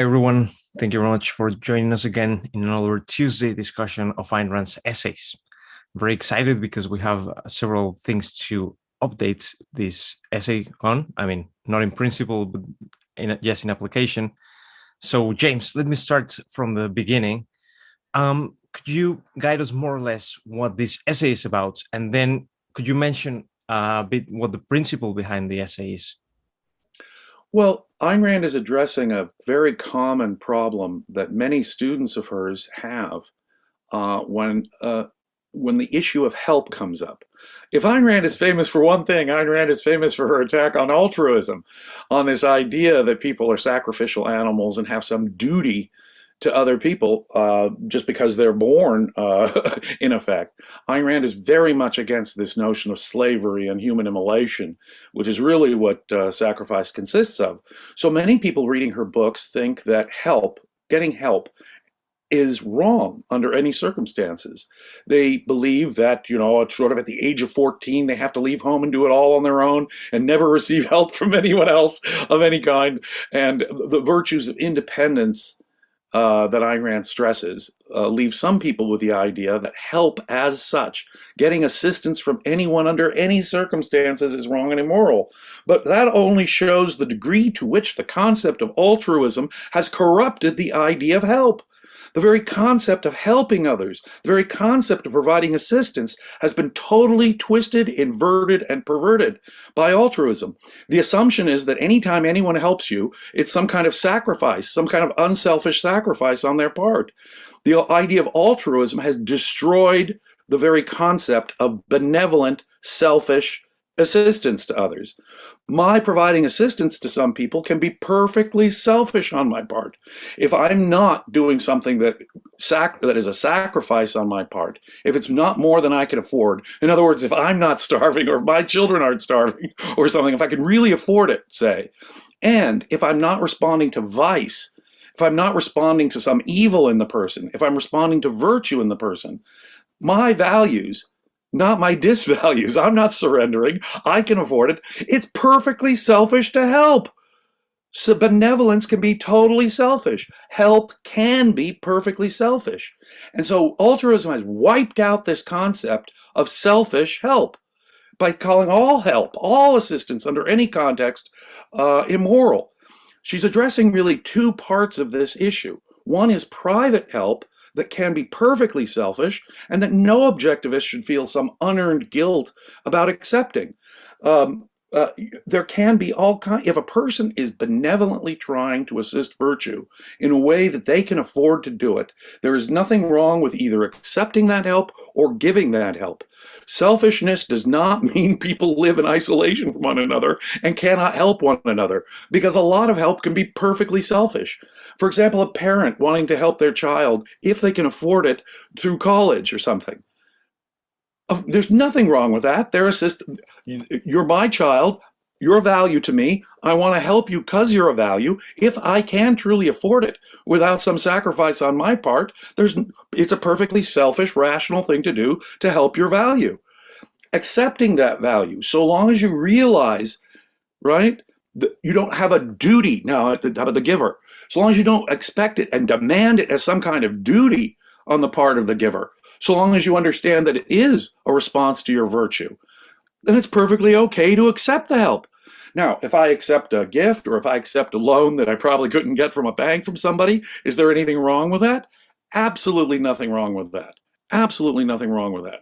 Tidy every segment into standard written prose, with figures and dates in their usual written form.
Everyone, thank you very much for joining us again in another Tuesday discussion of Ayn Rand's essays. Very excited because we have several things to update this essay on. I mean, not in principle, but just in application. So, James, let me start from the beginning. Could you guide us more or less what this essay is about? And then could you mention a bit what the principle behind the essay is? Well, Ayn Rand is addressing a very common problem that many students of hers have when the issue of help comes up. If Ayn Rand is famous for one thing, Ayn Rand is famous for her attack on altruism, on this idea that people are sacrificial animals and have some duty to other people just because they're born, in effect. Ayn Rand is very much against this notion of slavery and human immolation, which is really what sacrifice consists of. So many people reading her books think that getting help, is wrong under any circumstances. They believe that, it's sort of at the age of 14, they have to leave home and do it all on their own and never receive help from anyone else of any kind. And the virtues of independence that Ayn Rand stresses leave some people with the idea that help as such, getting assistance from anyone under any circumstances, is wrong and immoral. But that only shows the degree to which the concept of altruism has corrupted the idea of help. The very concept of helping others, the very concept of providing assistance has been totally twisted, inverted, and perverted by altruism. The assumption is that anytime anyone helps you, it's some kind of sacrifice, some kind of unselfish sacrifice on their part. The idea of altruism has destroyed the very concept of benevolent, selfish assistance to others. My providing assistance to some people can be perfectly selfish on my part. If I'm not doing something that is a sacrifice on my part, if it's not more than I can afford, in other words, if I'm not starving or if my children aren't starving or something, if I can really afford it, say, and if I'm not responding to vice, if I'm not responding to some evil in the person, if I'm responding to virtue in the person, my values, not my disvalues. I'm not surrendering. I can afford it. It's perfectly selfish to help. So benevolence can be totally selfish. Help can be perfectly selfish. And so altruism has wiped out this concept of selfish help by calling all help, all assistance under any context, immoral. She's addressing really two parts of this issue. One is private help that can be perfectly selfish, and that no objectivist should feel some unearned guilt about accepting. There can be all kinds. If a person is benevolently trying to assist virtue in a way that they can afford to do it, there is nothing wrong with either accepting that help or giving that help. Selfishness does not mean people live in isolation from one another and cannot help one another, because a lot of help can be perfectly selfish. For example, a parent wanting to help their child, if they can afford it, through college or something. There's nothing wrong with that. You're my child. You're a value to me. I want to help you because you're a value. If I can truly afford it without some sacrifice on my part, it's a perfectly selfish, rational thing to do to help your value. Accepting that value, so long as you realize, right, that you don't have a duty. Now, how about the giver? So long as you don't expect it and demand it as some kind of duty on the part of the giver, so long as you understand that it is a response to your virtue, then it's perfectly okay to accept the help. Now, if I accept a gift or if I accept a loan that I probably couldn't get from a bank from somebody, is there anything wrong with that? Absolutely nothing wrong with that. Absolutely nothing wrong with that.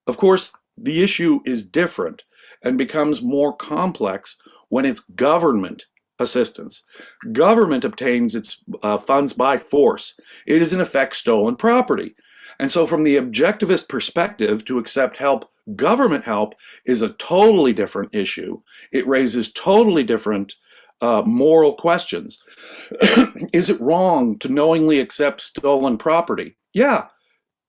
Of course, the issue is different and becomes more complex when it's government assistance. Government obtains its funds by force. It is in effect stolen property. And so from the objectivist perspective, to accept help, government help, is a totally different issue. It raises totally different moral questions. Is it wrong to knowingly accept stolen property? Yeah,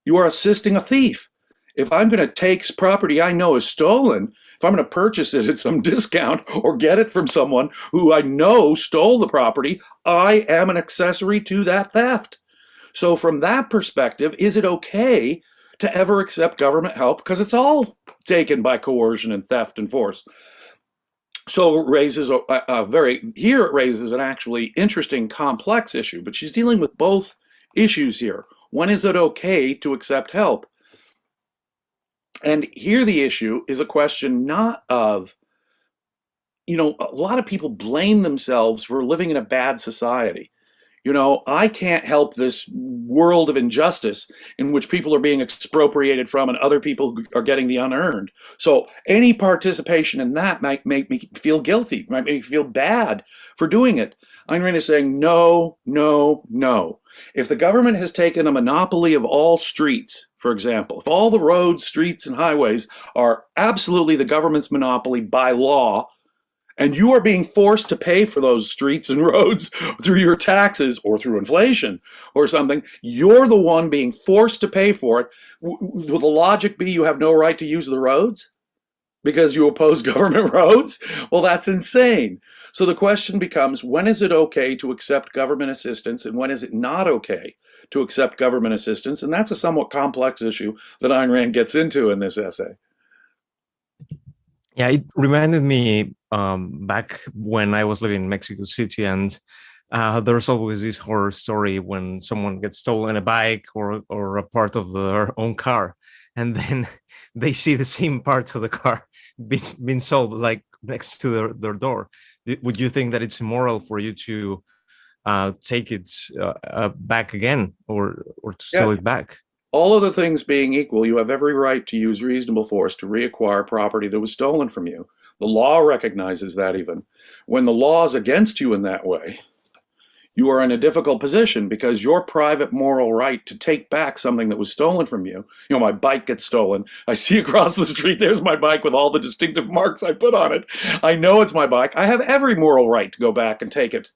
you are assisting a thief. If I'm going to take property I know is stolen, if I'm going to purchase it at some discount or get it from someone who I know stole the property, I am an accessory to that theft. So from that perspective, is it okay to ever accept government help? Because it's all taken by coercion and theft and force. So it raises it raises an actually interesting, complex issue, but she's dealing with both issues here. When is it okay to accept help? And here the issue is a question not of, a lot of people blame themselves for living in a bad society. I can't help this world of injustice in which people are being expropriated from and other people are getting the unearned. So any participation in that might make me feel guilty, might make me feel bad for doing it. Ayn Rand is saying, no, no, no. If the government has taken a monopoly of all streets, for example, if all the roads, streets, and highways are absolutely the government's monopoly by law, and you are being forced to pay for those streets and roads through your taxes or through inflation or something, you're the one being forced to pay for it. Will the logic be you have no right to use the roads because you oppose government roads? Well, that's insane. So the question becomes, when is it okay to accept government assistance and when is it not okay to accept government assistance? And that's a somewhat complex issue that Ayn Rand gets into in this essay. Yeah, it reminded me back when I was living in Mexico City, and there's always this horror story when someone gets stolen a bike or a part of their own car, and then they see the same part of the car being sold like next to their door. Would you think that it's immoral for you to take it back again or to sell Yeah. it back? All other things being equal, you have every right to use reasonable force to reacquire property that was stolen from you. The law recognizes that even. When the law is against you in that way, you are in a difficult position because your private moral right to take back something that was stolen from you, my bike gets stolen. I see across the street, there's my bike with all the distinctive marks I put on it. I know it's my bike. I have every moral right to go back and take it.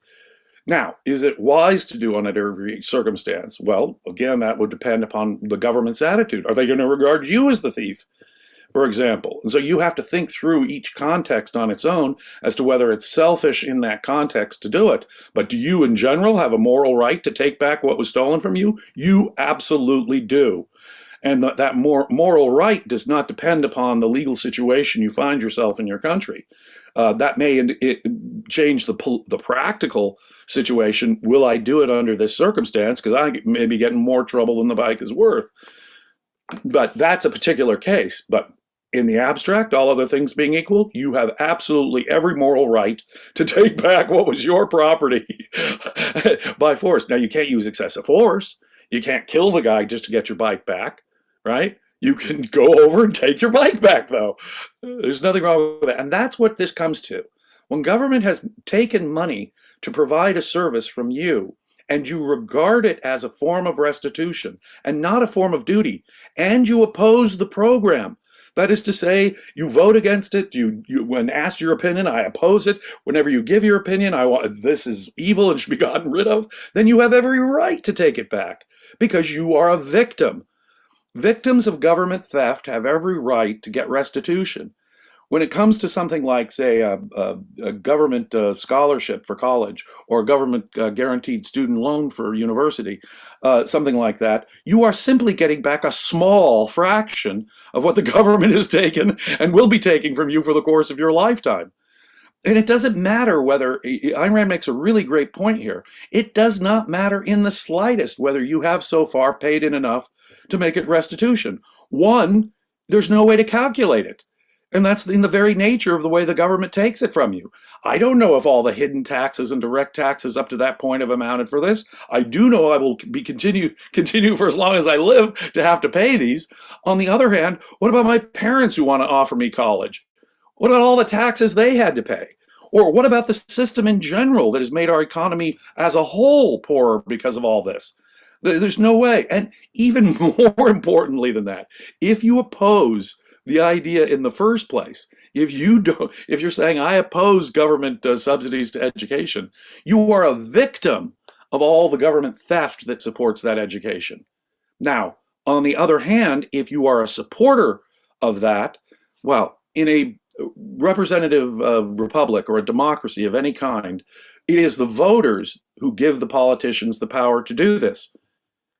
Now, is it wise to do under every circumstance? Well, again, that would depend upon the government's attitude. Are they going to regard you as the thief, for example? And so you have to think through each context on its own as to whether it's selfish in that context to do it. But do you, in general, have a moral right to take back what was stolen from you? You absolutely do. And that moral right does not depend upon the legal situation you find yourself in your country. That may change the practical situation. Will I do it under this circumstance? Because I may be getting more trouble than the bike is worth. But that's a particular case. But in the abstract, all other things being equal, you have absolutely every moral right to take back what was your property by force. Now, you can't use excessive force. You can't kill the guy just to get your bike back, right? You can go over and take your bike back, though. There's nothing wrong with that. And that's what this comes to. When government has taken money to provide a service from you, and you regard it as a form of restitution and not a form of duty, and you oppose the program, that is to say, you vote against it, when asked your opinion, I oppose it. Whenever you give your opinion, this is evil and should be gotten rid of, then you have every right to take it back because you are a victim. Victims of government theft have every right to get restitution. When it comes to something like, say, a government scholarship for college or a government guaranteed student loan for university, something like that, you are simply getting back a small fraction of what the government has taken and will be taking from you for the course of your lifetime. And it doesn't matter whether, Ayn Rand makes a really great point here, it does not matter in the slightest whether you have so far paid in enough to make it restitution. One, there's no way to calculate it. And that's in the very nature of the way the government takes it from you. I don't know if all the hidden taxes and direct taxes up to that point have amounted for this. I do know I will continue for as long as I live to have to pay these. On the other hand, what about my parents who want to offer me college? What about all the taxes they had to pay? Or what about the system in general that has made our economy as a whole poorer because of all this? There's no way. And even more importantly than that, if you oppose the idea in the first place, if you're saying I oppose government subsidies to education, you are a victim of all the government theft that supports that education. Now, on the other hand, if you are a supporter of that, well, in a representative republic or a democracy of any kind, it is the voters who give the politicians the power to do this.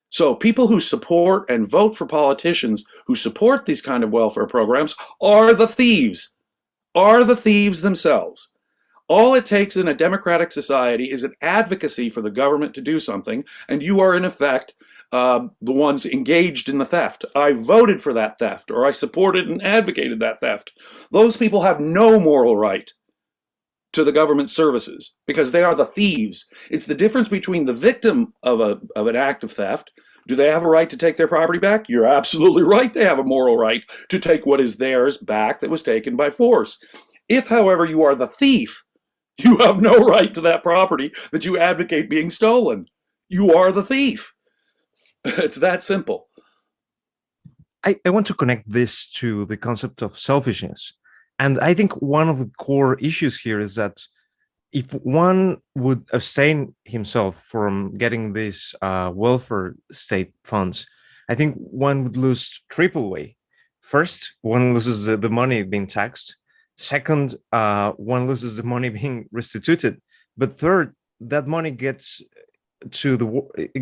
So people who support and vote for politicians who support these kind of welfare programs are the thieves. are the thieves themselves. All it takes in a democratic society is an advocacy for the government to do something, and you are in effect the ones engaged in the theft. I voted for that theft, or I supported and advocated that theft. Those people have no moral right to the government services because they are the thieves. It's the difference between the victim of an act of theft. Do they have a right to take their property back? You're absolutely right. They have a moral right to take what is theirs back that was taken by force. If, however, you are the thief, you have no right to that property that you advocate being stolen. You are the thief. It's that simple. I want to connect this to the concept of selfishness. And I think one of the core issues here is that if one would abstain himself from getting these welfare state funds, I think one would lose triple way. First, one loses the money being taxed. Second, one loses the money being restituted. But third, that money gets to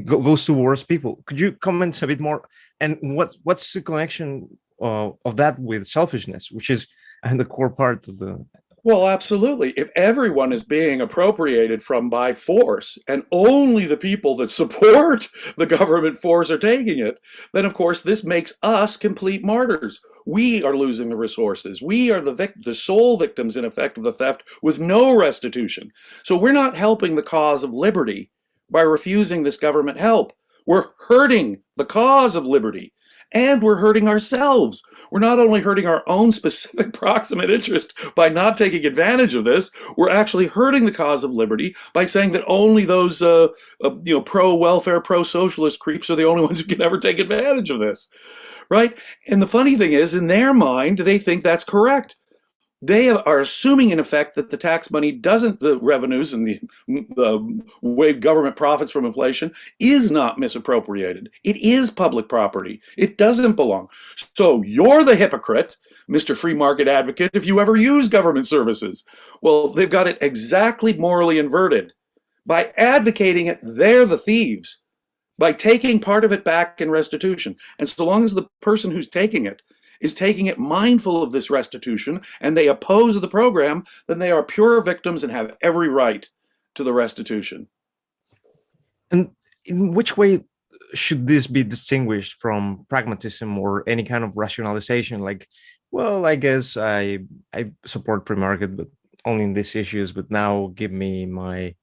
goes towards people. Could you comment a bit more? And what's the connection of that with selfishness, which is the core part of the. Well, absolutely. If everyone is being appropriated from by force and only the people that support the government force are taking it, then of course this makes us complete martyrs. We are losing the resources. We are the sole victims, in effect, of the theft with no restitution. So we're not helping the cause of liberty by refusing this government help. We're hurting the cause of liberty. And we're hurting ourselves. We're not only hurting our own specific proximate interest by not taking advantage of this, we're actually hurting the cause of liberty by saying that only those pro-welfare, pro-socialist creeps are the only ones who can ever take advantage of this, right? And the funny thing is, in their mind, they think that's correct. They are assuming, in effect, that the tax money doesn't, the revenues and the way government profits from inflation is not misappropriated. It is public property. It doesn't belong. So you're the hypocrite, Mr. Free Market Advocate, if you ever use government services. Well, they've got it exactly morally inverted. By advocating it, they're the thieves. By taking part of it back in restitution. And so long as the person who's taking it is taking it mindful of this restitution and they oppose the program, then they are pure victims and have every right to the restitution. And in which way should this be distinguished from pragmatism or any kind of rationalization? Like, well, I guess I support free market, but only in these issues, but now give me my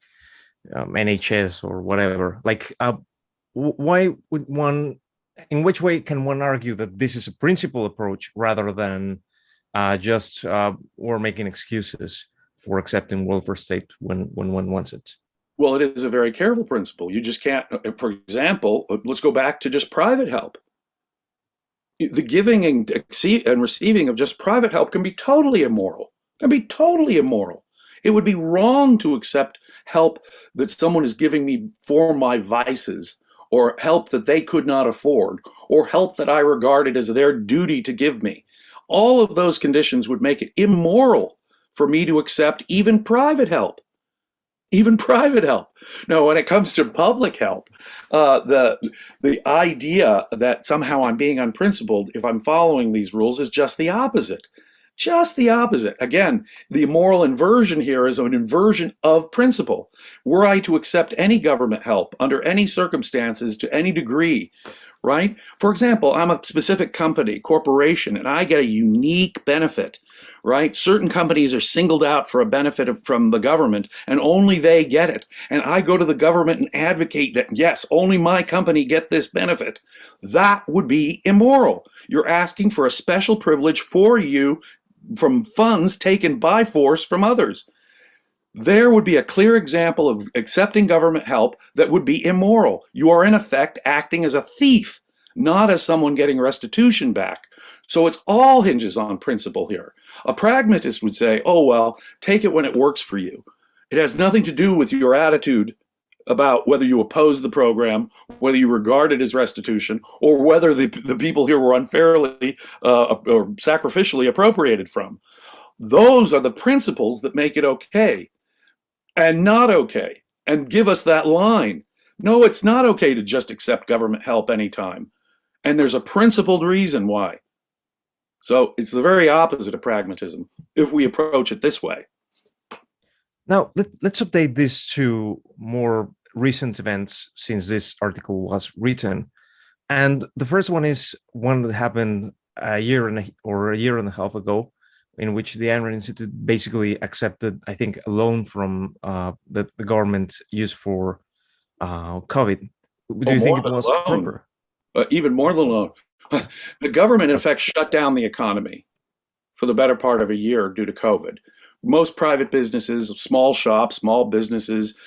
NHS or whatever. Like, why would one, in which way can one argue that this is a principled approach rather than just we're making excuses for accepting welfare state when one wants it? Well, it is a very careful principle. You just can't, for example, let's go back to just private help. The giving and receiving of just private help can be totally immoral. Can be totally immoral. It would be wrong to accept help that someone is giving me for my vices, or help that they could not afford, or help that I regarded as their duty to give me. All of those conditions would make it immoral for me to accept even private help. Even private help. No, when it comes to public help, the idea that somehow I'm being unprincipled if I'm following these rules is just the opposite. Just the opposite. Again, the moral inversion here is an inversion of principle. Were I to accept any government help under any circumstances to any degree, right? For example, I'm a specific company, corporation, and I get a unique benefit, right? Certain companies are singled out for a benefit from the government, and only they get it. And I go to the government and advocate that, yes, only my company get this benefit. That would be immoral. You're asking for a special privilege for you from funds taken by force from others. There would be a clear example of accepting government help that would be immoral. You are in effect acting as a thief, not as someone getting restitution back. So it's all hinges on principle here. A pragmatist would say, oh, well, take it when it works for you. It has nothing to do with your attitude about whether you oppose the program, whether you regard it as restitution, or whether the people here were unfairly or sacrificially appropriated from. Those are the principles that make it okay and not okay and give us that line. No, it's not okay to just accept government help anytime. And there's a principled reason why. So it's the very opposite of pragmatism if we approach it this way. Now, let's update this to more recent events since this article was written. And the first one is one that happened a year or a year and a half ago, in which the Ayn Rand Institute basically accepted, I think, a loan from the government used for COVID. Do Oh, you think more it than a was loan. proper? Even more than a loan. The government, in effect, shut down the economy for the better part of a year due to COVID. Most private businesses, small shops, small businesses,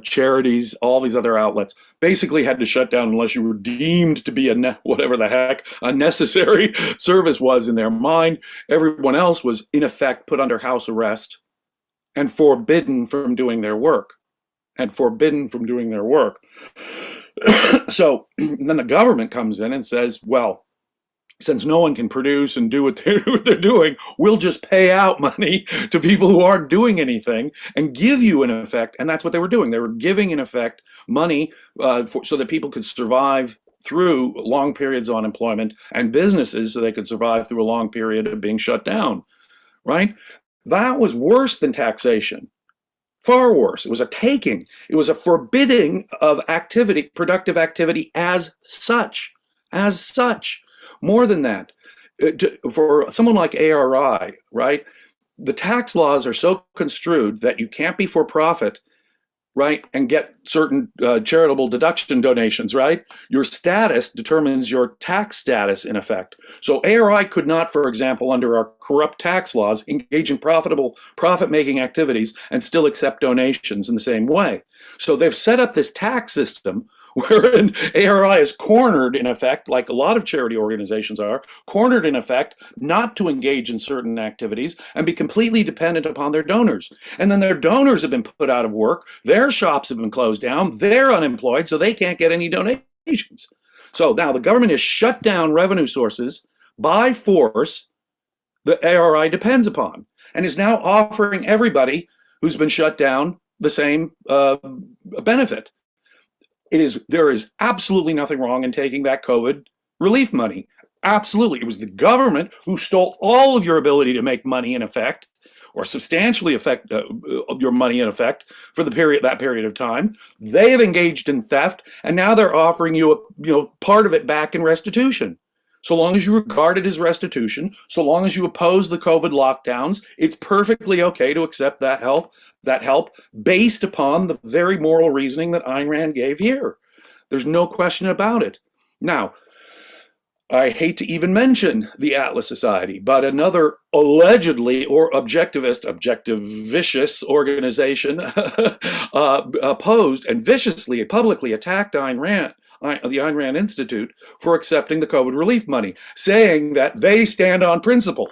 charities, all these other outlets basically had to shut down unless you were deemed to be whatever the heck a necessary service was in their mind. Everyone else was in effect put under house arrest and forbidden from doing their work. So then the government comes in and says, well, since no one can produce and do what they're doing, we'll just pay out money to people who aren't doing anything and give you, in effect, and that's what they were doing. They were giving, in effect, money so that people could survive through long periods of unemployment, and businesses so they could survive through a long period of being shut down, right? That was worse than taxation. Far worse. It was a taking. It was a forbidding of activity, productive activity as such. As such. More than that, for someone like ARI, right, the tax laws are so construed that you can't be for profit, right, and get certain charitable deduction donations, right? Your status determines your tax status, in effect. So ARI could not, for example, under our corrupt tax laws, engage in profitable, profit-making activities and still accept donations in the same way. So they've set up this tax system wherein ARI is cornered, in effect, like a lot of charity organizations are, cornered, in effect, not to engage in certain activities and be completely dependent upon their donors. And then their donors have been put out of work, their shops have been closed down, they're unemployed, so they can't get any donations. So now the government has shut down revenue sources by force that ARI depends upon, and is now offering everybody who's been shut down the same benefit. There is absolutely nothing wrong in taking that COVID relief money. Absolutely. It was the government who stole all of your ability to make money, in effect, or substantially affect your money, in effect, for that period of time. They have engaged in theft, and now they're offering you part of it back in restitution. So long as you regard it as restitution, so long as you oppose the COVID lockdowns, it's perfectly okay to accept that help based upon the very moral reasoning that Ayn Rand gave here. There's no question about it. Now, I hate to even mention the Atlas Society, but another allegedly or objectivist organization opposed and viciously, publicly attacked Ayn Rand, the Ayn Rand Institute, for accepting the COVID relief money, saying that they stand on principle.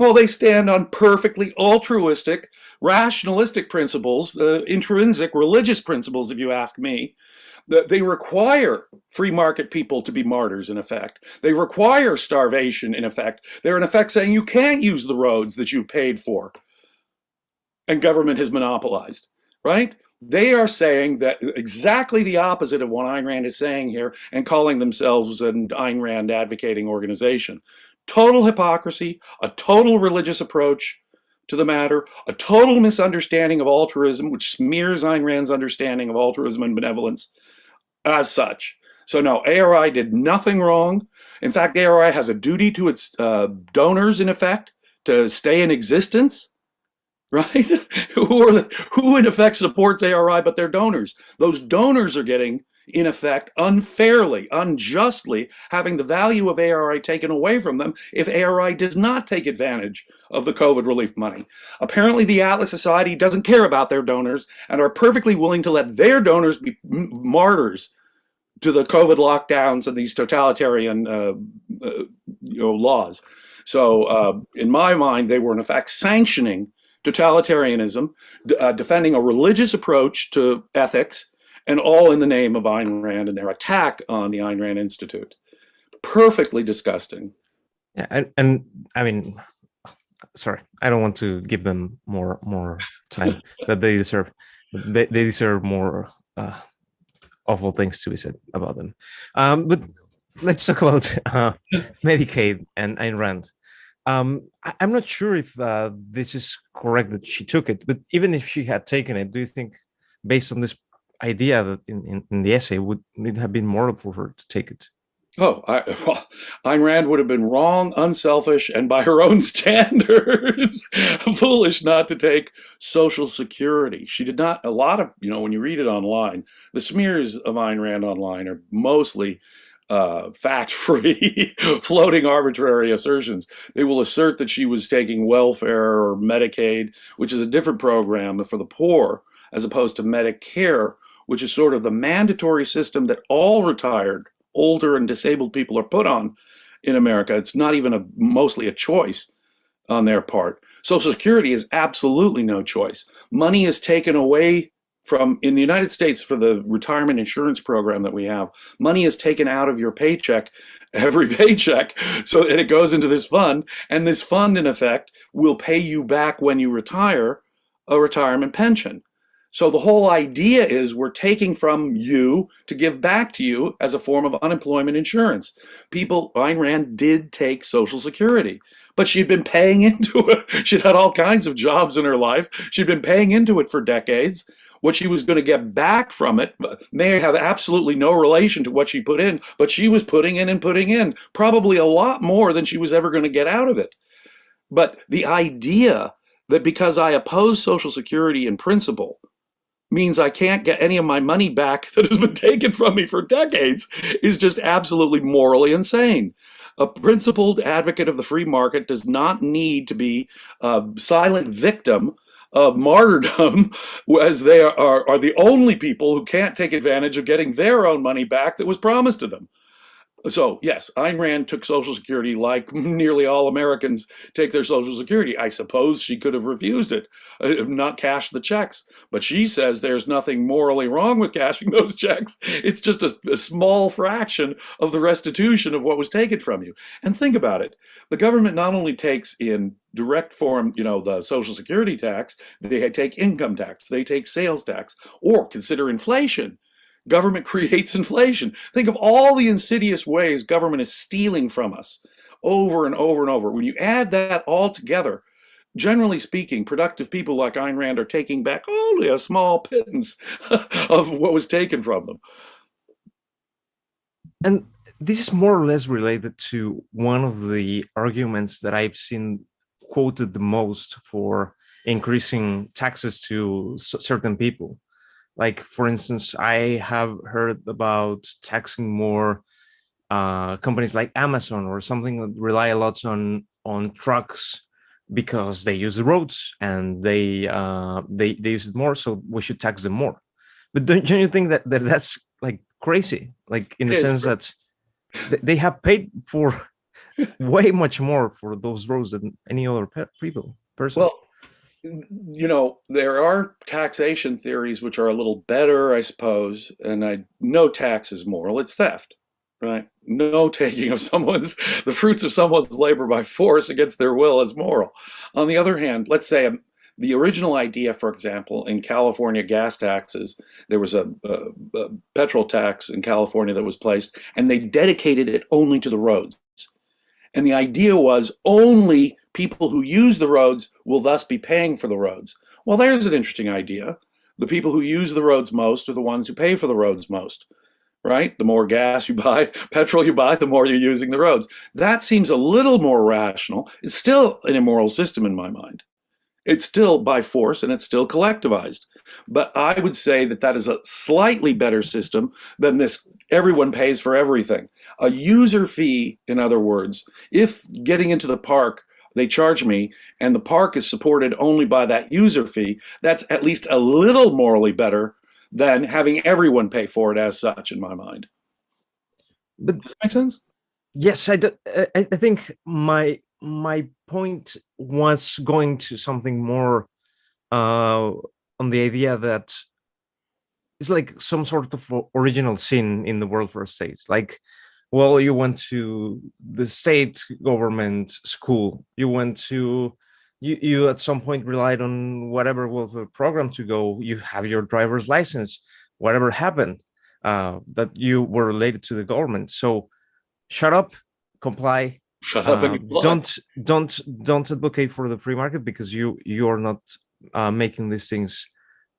Well, they stand on perfectly altruistic, rationalistic principles, intrinsic religious principles, if you ask me. They require free market people to be martyrs, in effect. They require starvation, in effect. They're, in effect, saying you can't use the roads that you paid for and government has monopolized, right? They are saying that exactly the opposite of what Ayn Rand is saying here and calling themselves an Ayn Rand advocating organization. Total hypocrisy, a total religious approach to the matter, a total misunderstanding of altruism, which smears Ayn Rand's understanding of altruism and benevolence as such. So no, ARI did nothing wrong. In fact, ARI has a duty to its donors, in effect, to stay in existence. Right? Who in effect supports ARI but their donors? Those donors are getting, in effect, unfairly, unjustly, having the value of ARI taken away from them if ARI does not take advantage of the COVID relief money. Apparently, the Atlas Society doesn't care about their donors and are perfectly willing to let their donors be martyrs to the COVID lockdowns and these totalitarian laws. So, in my mind, they were in effect sanctioning totalitarianism, defending a religious approach to ethics, and all in the name of Ayn Rand and their attack on the Ayn Rand Institute. Perfectly disgusting. Yeah, and I mean, sorry, I don't want to give them more time that they deserve. They deserve more awful things to be said about them. But let's talk about Medicaid and Ayn Rand. I'm not sure if this is correct that she took it, but even if she had taken it, do you think, based on this idea that in the essay, would it have been moral for her to take it? Well, Ayn Rand would have been wrong, unselfish, and by her own standards, foolish not to take Social Security. She did not, a lot of, when you read it online, the smears of Ayn Rand online are mostly fact free, floating arbitrary assertions. They will assert that she was taking welfare or Medicaid, which is a different program for the poor, as opposed to Medicare, which is sort of the mandatory system that all retired older and disabled people are put on in America. It's not even mostly a choice on their part. Social Security is absolutely no choice. Money is taken away from, in the United States, for the retirement insurance program that we have, money is taken out of your paycheck, every paycheck, so and it goes into this fund, and this fund, in effect, will pay you back when you retire a retirement pension. So the whole idea is we're taking from you to give back to you as a form of unemployment insurance. Ayn Rand did take Social Security, but she'd been paying into it. She'd had all kinds of jobs in her life. She'd been paying into it for decades. What she was going to get back from it may have absolutely no relation to what she put in, but she was putting in and putting in probably a lot more than she was ever going to get out of it. But the idea that because I oppose Social Security in principle means I can't get any of my money back that has been taken from me for decades is just absolutely morally insane. A principled advocate of the free market does not need to be a silent victim of martyrdom, as they are the only people who can't take advantage of getting their own money back that was promised to them. So, yes, Ayn Rand took Social Security like nearly all Americans take their Social Security. I suppose she could have refused it, not cashed the checks. But she says there's nothing morally wrong with cashing those checks. It's just a small fraction of the restitution of what was taken from you. And think about it. The government not only takes in direct form, the Social Security tax, they take income tax, they take sales tax, or consider inflation. Government creates inflation. Think of all the insidious ways government is stealing from us over and over and over. When you add that all together, generally speaking, productive people like Ayn Rand are taking back only a small pittance of what was taken from them. And this is more or less related to one of the arguments that I've seen quoted the most for increasing taxes to certain people. Like, for instance, I have heard about taxing more companies like Amazon or something that rely a lot on trucks because they use the roads and they use it more, so we should tax them more. But don't you think that's like crazy? Like, in the sense that they have paid for way much more for those roads than any other person. Well, there are taxation theories which are a little better, I suppose, and no tax is moral, it's theft, right? No taking of the fruits of someone's labor by force against their will is moral. On the other hand, let's say the original idea, for example, in California gas taxes, there was a petrol tax in California that was placed, and they dedicated it only to the roads. And the idea was only people who use the roads will thus be paying for the roads. Well, there's an interesting idea. The people who use the roads most are the ones who pay for the roads most, right? The more gas you buy, petrol you buy, the more you're using the roads. That seems a little more rational. It's still an immoral system in my mind. It's still by force and it's still collectivized. But I would say that is a slightly better system than this everyone pays for everything. A user fee, in other words, if getting into the park, they charge me and the park is supported only by that user fee, that's at least a little morally better than having everyone pay for it as such, in my mind. But does that make sense? Yes, I think my point was going to something more on the idea that it's like some sort of original sin in the welfare states. Like, well, you went to the state government school, you at some point relied on whatever welfare program to go, you have your driver's license, whatever happened, that you were related to the government. So shut up, comply, Shut up and comply. Don't advocate for the free market because you are not making these things.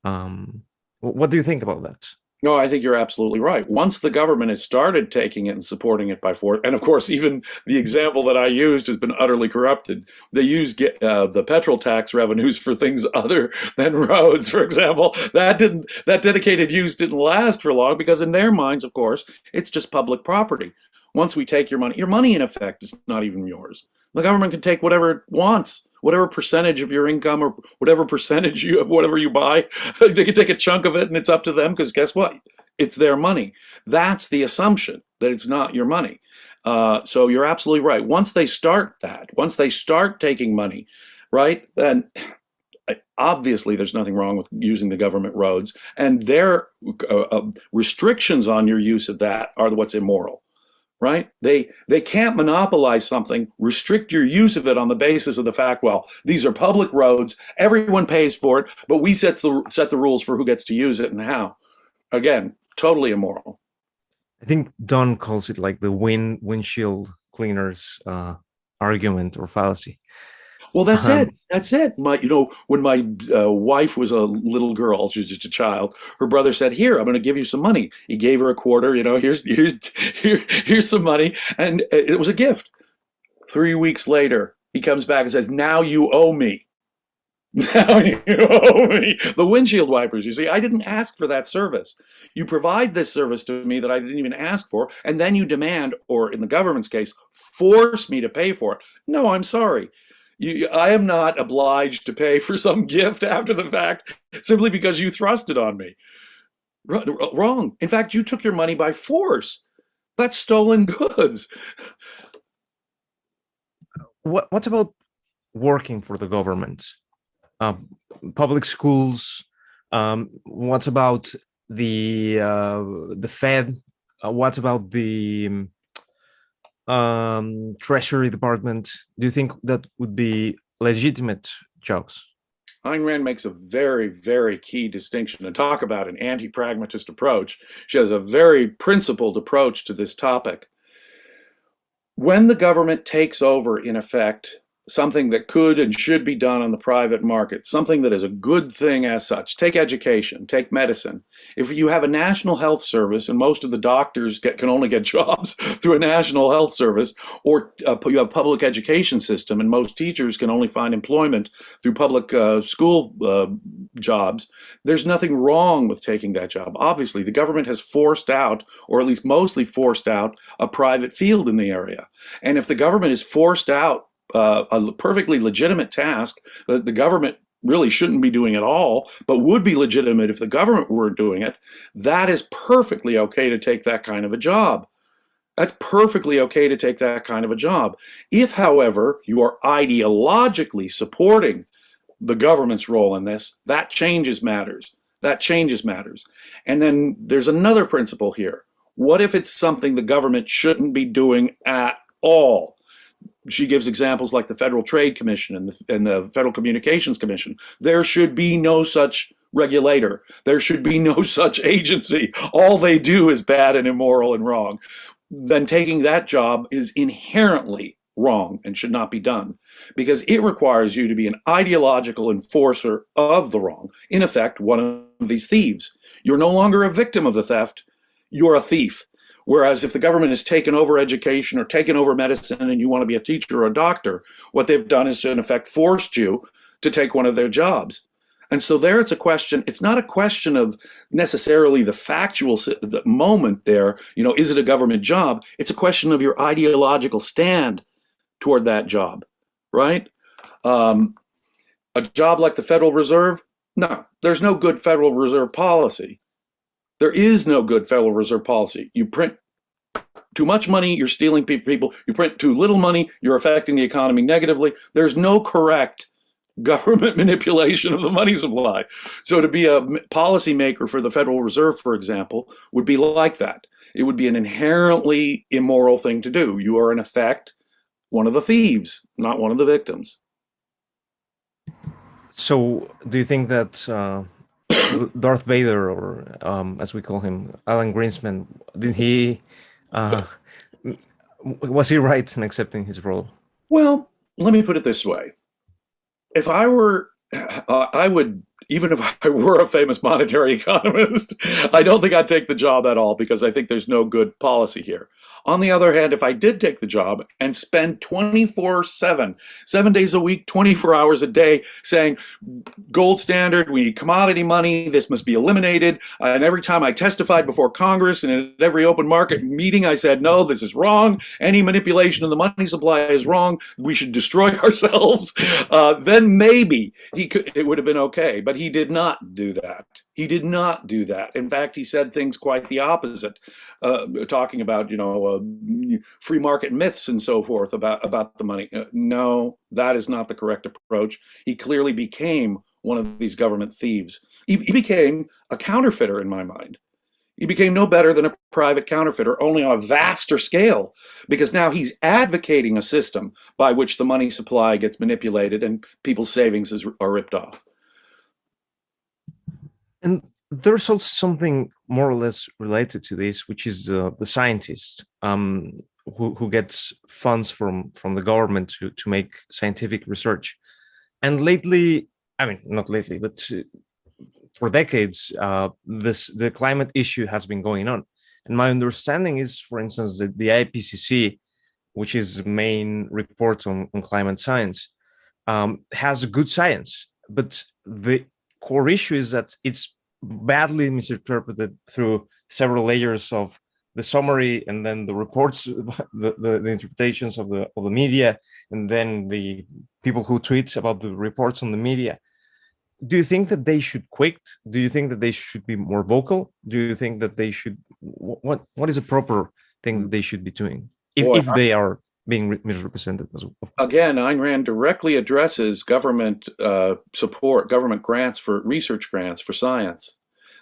What do you think about that? No, I think you're absolutely right. Once the government has started taking it and supporting it by force, and of course, even the example that I used has been utterly corrupted. They use the petrol tax revenues for things other than roads, for example. That dedicated use didn't last for long because in their minds, of course, it's just public property. Once we take your money in effect is not even yours. The government can take whatever it wants, whatever percentage of your income or whatever percentage of whatever you buy. They can take a chunk of it and it's up to them because guess what? It's their money. That's the assumption that it's not your money. So you're absolutely right. Once they start taking money, right, then obviously there's nothing wrong with using the government roads, and their restrictions on your use of that are what's immoral. Right? They can't monopolize something, restrict your use of it on the basis of the fact, well, these are public roads, everyone pays for it, but we set the rules for who gets to use it and how. Again, totally immoral. I think Don calls it like the windshield cleaners argument or fallacy. Well, that's it. That's it. When my wife was a little girl, she was just a child. Her brother said, "Here, I'm going to give you some money." He gave her a quarter. Here's some money, and it was a gift. 3 weeks later, he comes back and says, "Now you owe me. Now you owe me." The windshield wipers. You see, I didn't ask for that service. You provide this service to me that I didn't even ask for, and then you demand, or in the government's case, force me to pay for it. No, I'm sorry. I am not obliged to pay for some gift after the fact simply because you thrust it on me. Wrong. In fact, you took your money by force. That's stolen goods. What about working for the government? Public schools. What about the Fed? What about the Treasury Department? Do you think that would be legitimate jobs? Ayn Rand makes a very, very key distinction to talk about an anti-pragmatist approach. She has a very principled approach to this topic. When the government takes over, in effect, something that could and should be done on the private market, something that is a good thing as such. Take education, take medicine. If you have a national health service, and most of the doctors can only get jobs through a national health service, or you have a public education system, and most teachers can only find employment through public school jobs, there's nothing wrong with taking that job. Obviously, the government has forced out, or at least mostly forced out, a private field in the area. And if the government is forced out a perfectly legitimate task that the government really shouldn't be doing at all, but would be legitimate if the government were doing it, that is perfectly okay to take that kind of a job. That's perfectly okay to take that kind of a job. If, however, you are ideologically supporting the government's role in this, that changes matters. That changes matters. And then there's another principle here. What if it's something the government shouldn't be doing at all? She gives examples like the Federal Trade Commission and the Federal Communications Commission. There should be no such regulator. There should be no such agency. All they do is bad and immoral and wrong. Then taking that job is inherently wrong and should not be done because it requires you to be an ideological enforcer of the wrong. In effect, one of these thieves. You're no longer a victim of the theft. You're a thief. Whereas if the government has taken over education or taken over medicine and you want to be a teacher or a doctor, what they've done is to, in effect, forced you to take one of their jobs. And so there it's a question, it's not a question of necessarily the factual moment there, is it a government job? It's a question of your ideological stand toward that job, right? A job like the Federal Reserve? No, there's no good Federal Reserve policy. There is no good Federal Reserve policy. You print too much money, you're stealing people. You print too little money, you're affecting the economy negatively. There's no correct government manipulation of the money supply. So to be a policymaker for the Federal Reserve, for example, would be like that. It would be an inherently immoral thing to do. You are, in effect, one of the thieves, not one of the victims. So do you think that Darth Vader, or as we call him, Alan Greenspan, did he Was he right in accepting his role? Well, let me put it this way. If I were, I would, even if I were a famous monetary economist, I don't think I'd take the job at all because I think there's no good policy here. On the other hand, if I did take the job and spend 24/7, 7 days a week, 24 hours a day saying, gold standard, we need commodity money, this must be eliminated. And every time I testified before Congress and at every open market meeting, I said, no, this is wrong. Any manipulation of the money supply is wrong. We should destroy ourselves. Then maybe it would have been okay. But he did not do that. He did not do that. In fact, he said things quite the opposite, talking about, free market myths and so forth about the money. No, that is not the correct approach. He clearly became one of these government thieves. He became a counterfeiter in my mind. He became no better than a private counterfeiter, only on a vaster scale, because now he's advocating a system by which the money supply gets manipulated and people's savings are ripped off. And there's also something more or less related to this, which is the scientist who gets funds from the government to make scientific research. And lately, I mean, not lately, but for decades, the climate issue has been going on. And my understanding is, for instance, that the IPCC, which is the main report on climate science, has good science, but the core issue is that it's badly misinterpreted through several layers of the summary and then the reports, the interpretations of the media, and then the people who tweet about the reports on the media. Do you think that they should quit? Do you think that they should be more vocal? Do you think that they should, what is a proper thing that they should be doing if they are being misrepresented as well? Again, Ayn Rand directly addresses government support, government grants for research grants for science.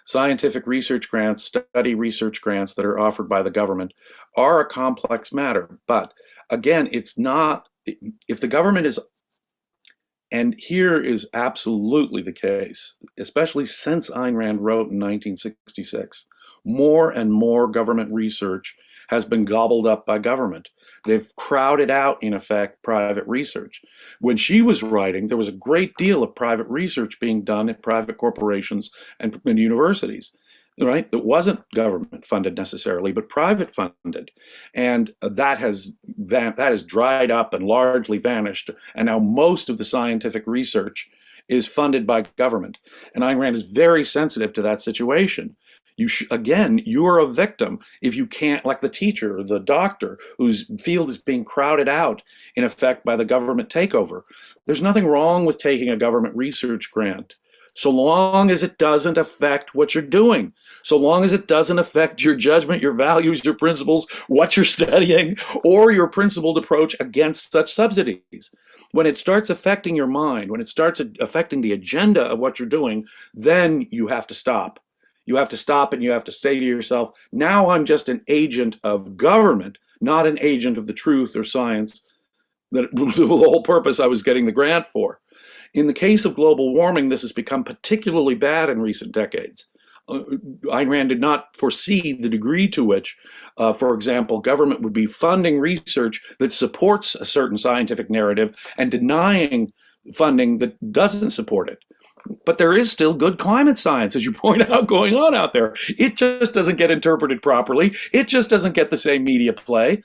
Scientific research grants, study research grants that are offered by the government are a complex matter. But again, it's not, if the government is, and here is absolutely the case, especially since Ayn Rand wrote in 1966, more and more government research has been gobbled up by government. They've crowded out, in effect, private research. When she was writing, there was a great deal of private research being done at private corporations and universities, right? It wasn't government funded necessarily, but private funded. And that has dried up and largely vanished. And now most of the scientific research is funded by government. And Ayn Rand is very sensitive to that situation. Again, you are a victim if you can't, like the teacher or the doctor whose field is being crowded out, in effect, by the government takeover. There's nothing wrong with taking a government research grant, so long as it doesn't affect what you're doing, so long as it doesn't affect your judgment, your values, your principles, what you're studying, or your principled approach against such subsidies. When it starts affecting your mind, when it starts affecting the agenda of what you're doing, then you have to stop. You have to stop and you have to say to yourself, now I'm just an agent of government, not an agent of the truth or science, that the whole purpose I was getting the grant for. In the case of global warming, this has become particularly bad in recent decades. Ayn Rand did not foresee the degree to which, for example, government would be funding research that supports a certain scientific narrative and denying funding that doesn't support it. But there is still good climate science, as you point out, going on out there. It just doesn't get interpreted properly. It just doesn't get the same media play.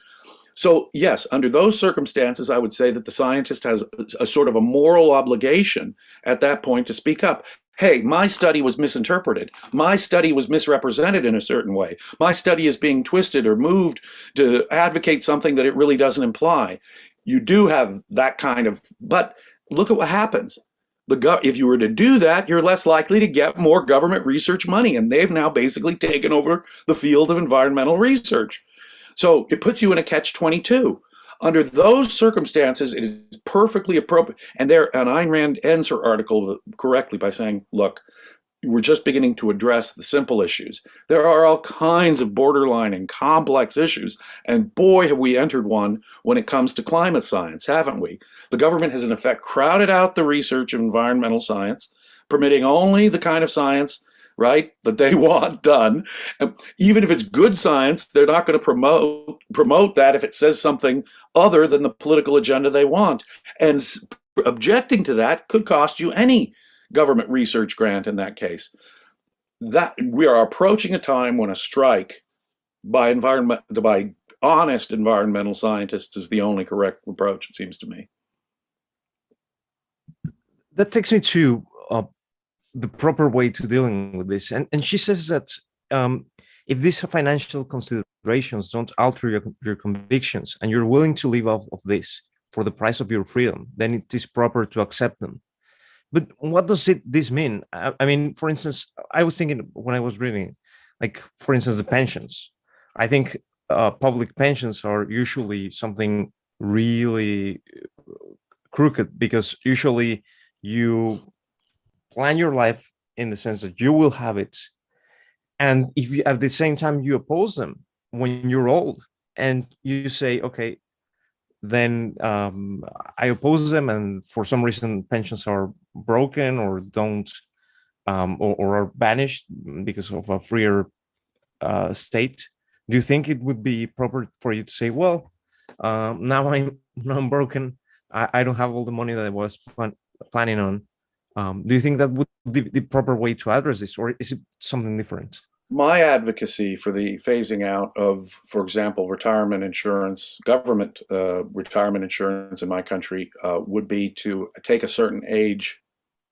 So yes, under those circumstances, I would say that the scientist has a sort of a moral obligation at that point to speak up. Hey, my study was misinterpreted. My study was misrepresented in a certain way. My study is being twisted or moved to advocate something that it really doesn't imply. You do have that kind of, but look at what happens. If you were to do that, you're less likely to get more government research money, and they've now basically taken over the field of environmental research. So it puts you in a catch-22. Under those circumstances, it is perfectly appropriate. And Ayn Rand ends her article correctly by saying, look, we're just beginning to address the simple issues. There are all kinds of borderline and complex issues, and boy, have we entered one when it comes to climate science, haven't we? The government has in effect crowded out the research of environmental science, permitting only the kind of science, right, that they want done. Even if it's good science, they're not going to promote promote that if it says something other than the political agenda they want. And objecting to that could cost you any government research grant in that case. That we are approaching a time when a strike by honest environmental scientists is the only correct approach, it seems to me. That takes me to the proper way to dealing with this. And she says that if these financial considerations don't alter your convictions and you're willing to live off of this for the price of your freedom, then it is proper to accept them. But what does this mean? I mean, for instance, I was thinking when I was reading, like, for instance, the pensions. I think public pensions are usually something really crooked, because usually you plan your life in the sense that you will have it. And if you, at the same time, you oppose them when you're old and you say, okay, then I oppose them, and for some reason pensions are broken or don't or are banished because of a freer state. Do you think it would be proper for you to say, well, now I'm broken, I don't have all the money that I was planning on? Do you think that would be the proper way to address this, or is it something different? My advocacy for the phasing out of, for example, retirement insurance, government retirement insurance in my country would be to take a certain age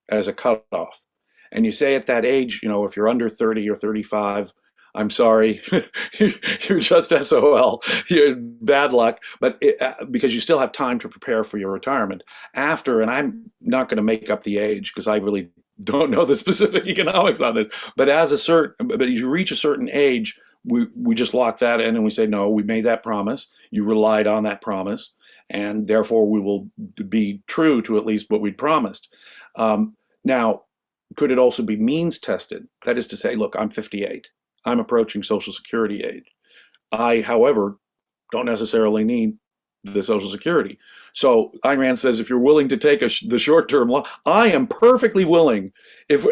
as a cutoff. And you say at that age, you know, if you're under 30 or 35, I'm sorry, you're just SOL, you're bad luck, but because you still have time to prepare for your retirement. After, and I'm not going to make up the age because I really don't know the specific economics on this, but as you reach a certain age, we just lock that in and we say, no, we made that promise, you relied on that promise, and therefore we will be true to at least what we'd promised. Now, could it also be means tested? That is to say, look, I'm 58. I'm approaching Social Security age. I, however, don't necessarily need the Social Security. So Ayn Rand says, if you're willing to take the short-term loss, I am perfectly willing, if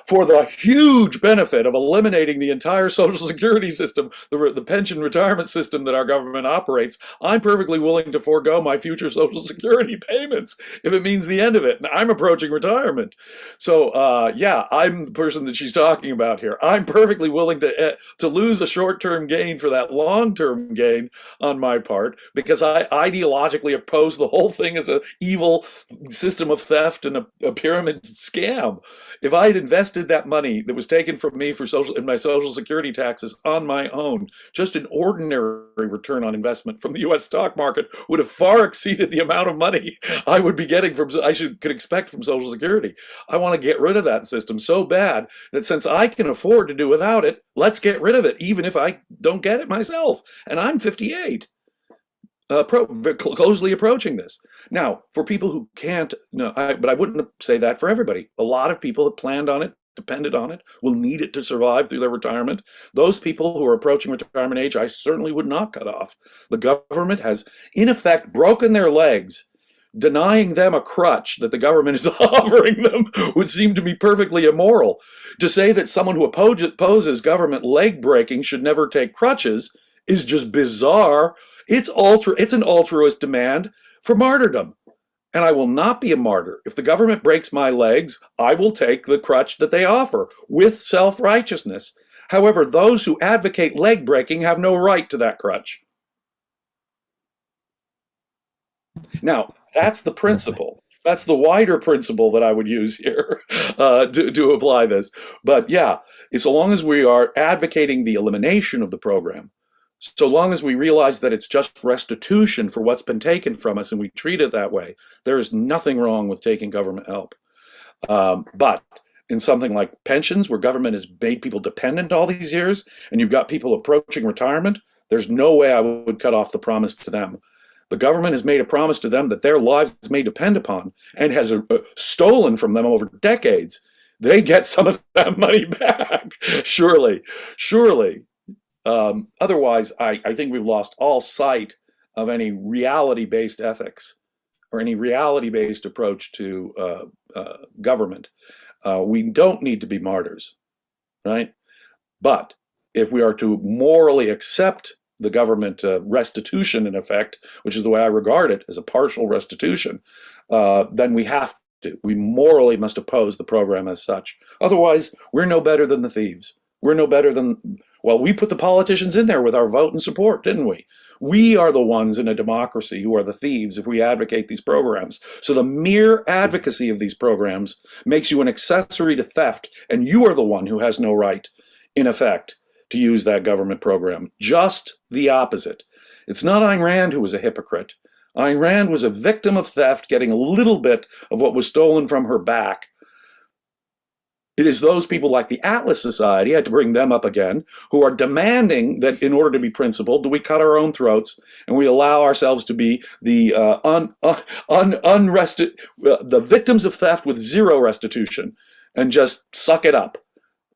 for the huge benefit of eliminating the entire Social Security system, the pension retirement system that our government operates, I'm perfectly willing to forego my future Social Security payments if it means the end of it. And I'm approaching retirement. So yeah, I'm the person that she's talking about here. I'm perfectly willing to lose a short-term gain for that long-term gain on my part, because I ideologically oppose the whole thing as an evil system of theft and a pyramid scam. If I had invested that money that was taken from me in my Social Security taxes on my own, just an ordinary return on investment from the U.S. stock market would have far exceeded the amount of money I would be getting could expect from Social Security. I want to get rid of that system so bad that since I can afford to do without it, let's get rid of it, even if I don't get it myself. And I'm 58. Closely approaching this. Now, for people who can't, no, but I wouldn't say that for everybody. A lot of people have planned on it, depended on it, will need it to survive through their retirement. Those people who are approaching retirement age, I certainly would not cut off. The government has, in effect, broken their legs. Denying them a crutch that the government is offering them would seem to me perfectly immoral. To say that someone who opposes government leg breaking should never take crutches is just bizarre. It's an altruist demand for martyrdom. And I will not be a martyr. If the government breaks my legs, I will take the crutch that they offer with self-righteousness. However, those who advocate leg breaking have no right to that crutch. Now, that's the principle. That's the wider principle that I would use here to apply this. But yeah, so long as we are advocating the elimination of the program, so long as we realize that it's just restitution for what's been taken from us and we treat it that way, there is nothing wrong with taking government help. But in something like pensions, where government has made people dependent all these years, and you've got people approaching retirement, there's no way I would cut off the promise to them. The government has made a promise to them that their lives may depend upon and has stolen from them over decades. They get some of that money back, surely. Otherwise, I think we've lost all sight of any reality-based ethics or any reality-based approach to government. We don't need to be martyrs, right? But if we are to morally accept the government restitution, in effect, which is the way I regard it, as a partial restitution, then we have to. We morally must oppose the program as such. Otherwise, we're no better than the thieves. We're no better than, well, we put the politicians in there with our vote and support, didn't we? We are the ones in a democracy who are the thieves if we advocate these programs. So the mere advocacy of these programs makes you an accessory to theft, and you are the one who has no right, in effect, to use that government program. Just the opposite. It's not Ayn Rand who was a hypocrite. Ayn Rand was a victim of theft, getting a little bit of what was stolen from her back. It is those people like the Atlas Society, I had to bring them up again, who are demanding that in order to be principled, do we cut our own throats and we allow ourselves to be the the victims of theft with zero restitution and just suck it up.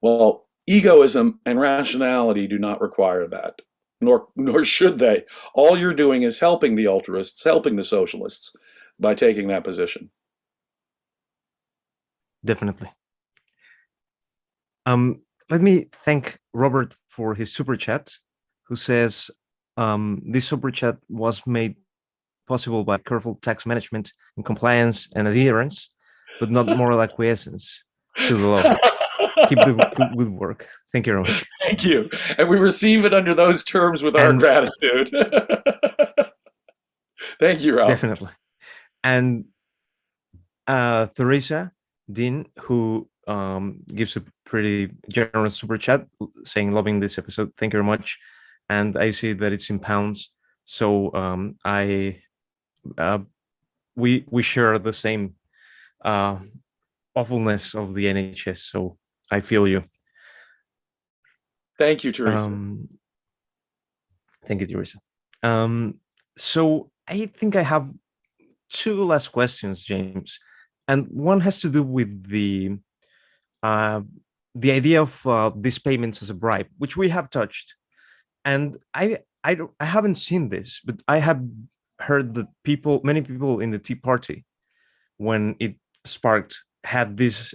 Well, egoism and rationality do not require that, nor should they. All you're doing is helping the altruists, helping the socialists by taking that position. Definitely. Let me thank Robert for his super chat, who says this super chat was made possible by careful tax management and compliance and adherence, but not moral acquiescence to the law. Keep the good work. Thank you very much. Thank you. And we receive it under those terms with our gratitude. Thank you, Ralph. Definitely. And Theresa Dean, who gives a pretty generous super chat saying, loving this episode. Thank you very much. And I see that it's in pounds. So we share the same awfulness of the NHS. So I feel you. Thank you, Teresa. Thank you, Teresa. So I think I have two last questions, James. And one has to do with the idea of these payments as a bribe, which we have touched. And I haven't seen this, but I have heard that many people in the Tea Party, when it sparked, had this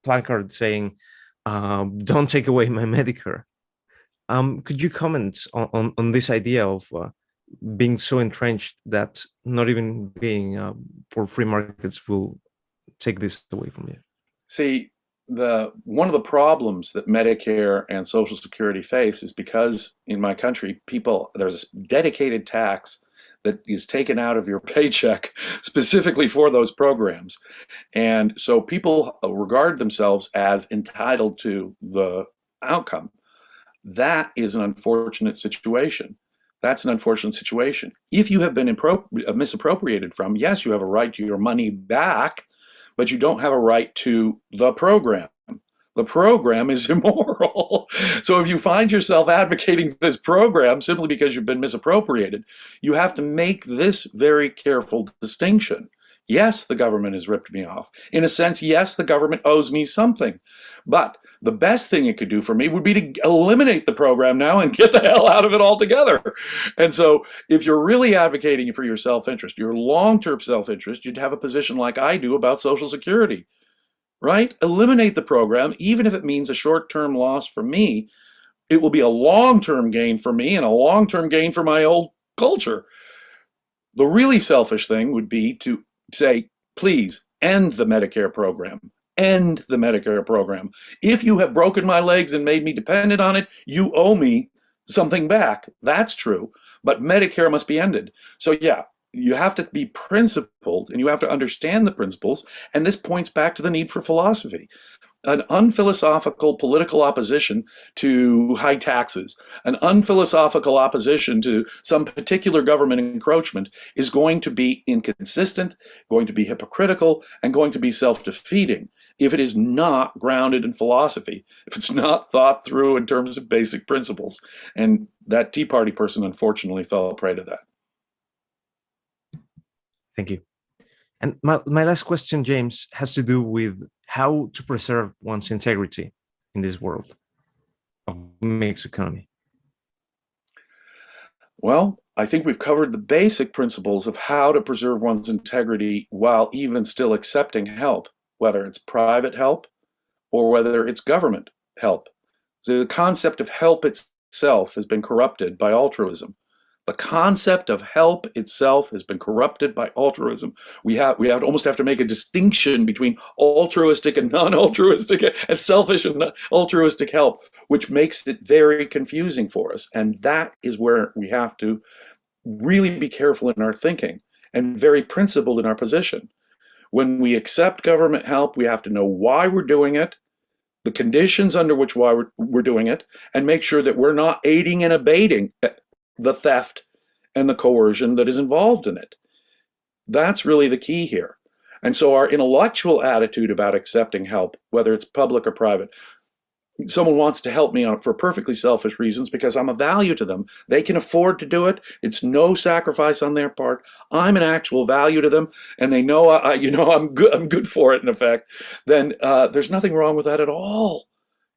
placard saying, "Don't take away my Medicare." Could you comment on this idea of being so entrenched that not even being for free markets will take this away from you? See, one of the problems that Medicare and Social Security face is because in my country, there's a dedicated tax that is taken out of your paycheck specifically for those programs. And so people regard themselves as entitled to the outcome. That is an unfortunate situation. That's an unfortunate situation. If you have been misappropriated from, yes, you have a right to your money back, but you don't have a right to the program. The program is immoral. So if you find yourself advocating this program simply because you've been misappropriated, you have to make this very careful distinction. Yes, the government has ripped me off. In a sense, yes, the government owes me something. But the best thing it could do for me would be to eliminate the program now and get the hell out of it altogether. And so if you're really advocating for your self-interest, your long-term self-interest, you'd have a position like I do about Social Security, right? Eliminate the program, even if it means a short-term loss for me. It will be a long-term gain for me and a long-term gain for my old culture. The really selfish thing would be to say, please end the Medicare program. End the Medicare program. If you have broken my legs and made me dependent on it, you owe me something back. That's true. But Medicare must be ended. So yeah, you have to be principled and you have to understand the principles. And this points back to the need for philosophy. An unphilosophical political opposition to high taxes, an unphilosophical opposition to some particular government encroachment is going to be inconsistent, going to be hypocritical, and going to be self-defeating if it is not grounded in philosophy, if it's not thought through in terms of basic principles. And that Tea Party person unfortunately fell prey to that. Thank you. And my last question, James, has to do with how to preserve one's integrity in this world of mixed economy. Well, I think we've covered the basic principles of how to preserve one's integrity while even still accepting help, whether it's private help or whether it's government help. The concept of help itself itself has been corrupted by altruism. The concept of help itself has been corrupted by altruism. We almost have to make a distinction between altruistic and non-altruistic and selfish and altruistic help, which makes it very confusing for us. And that is where we have to really be careful in our thinking and very principled in our position. When we accept government help, we have to know why we're doing it, the conditions under which why we're doing it, and make sure that we're not aiding and abetting the theft and the coercion that is involved in it. That's really the key here. And so our intellectual attitude about accepting help, whether it's public or private, someone wants to help me for perfectly selfish reasons because I'm a value to them. They can afford to do it. It's no sacrifice on their part. I'm an actual value to them, and they know I'm good for it in effect. Then there's nothing wrong with that at all.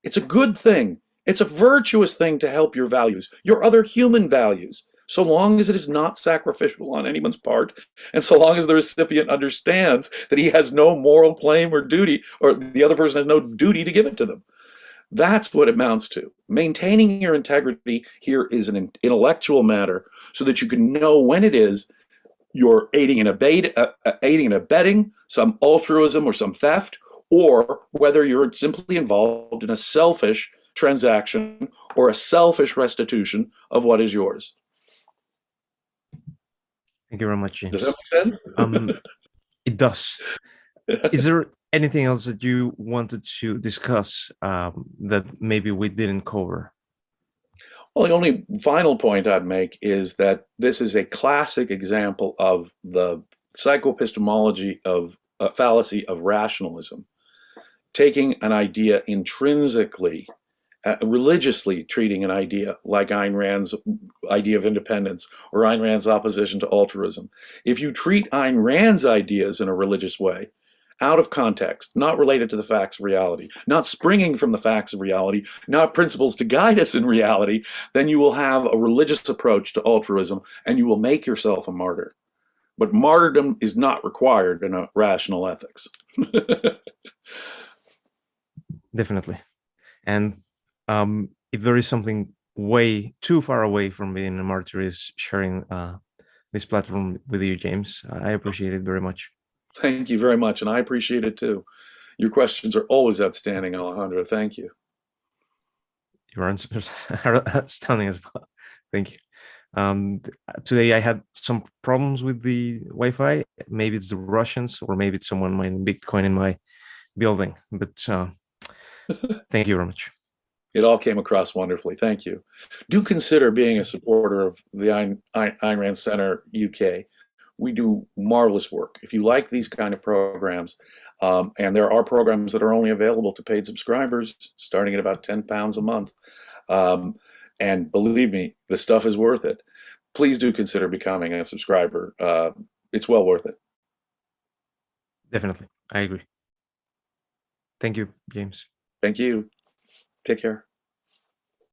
It's a good thing. It's a virtuous thing to help your values, your other human values, so long as it is not sacrificial on anyone's part, and so long as the recipient understands that he has no moral claim or duty, or the other person has no duty to give it to them. That's what it amounts to. Maintaining your integrity here is an intellectual matter so that you can know when it is you're aiding and abetting some altruism or some theft, or whether you're simply involved in a selfish transaction or a selfish restitution of what is yours. Thank you very much, James. Does that make sense? It does. Is there anything else that you wanted to discuss that maybe we didn't cover? Well, the only final point I'd make is that this is a classic example of the psychoepistemology of fallacy of rationalism, taking an idea intrinsically, religiously treating an idea like Ayn Rand's idea of independence or Ayn Rand's opposition to altruism. If you treat Ayn Rand's ideas in a religious way, out of context, not related to the facts of reality, not springing from the facts of reality, not principles to guide us in reality, then you will have a religious approach to altruism and you will make yourself a martyr. But martyrdom is not required in a rational ethics. Definitely. And if there is something way too far away from being a martyr is sharing this platform with you, James. I appreciate it very much. Thank you very much, and I appreciate it too. Your questions are always outstanding, Alejandro. Thank you. Your answers are outstanding as well. Thank you. Today I had some problems with the Wi-Fi. Maybe it's the Russians, or maybe it's someone mining Bitcoin in my building. But thank you very much. It all came across wonderfully. Thank you. Do consider being a supporter of the Ayn Rand Center UK. We do marvelous work. If you like these kind of programs, and there are programs that are only available to paid subscribers starting at about £10 a month. And believe me, the stuff is worth it. Please do consider becoming a subscriber. It's well worth it. Definitely. I agree. Thank you, James. Thank you. Take care.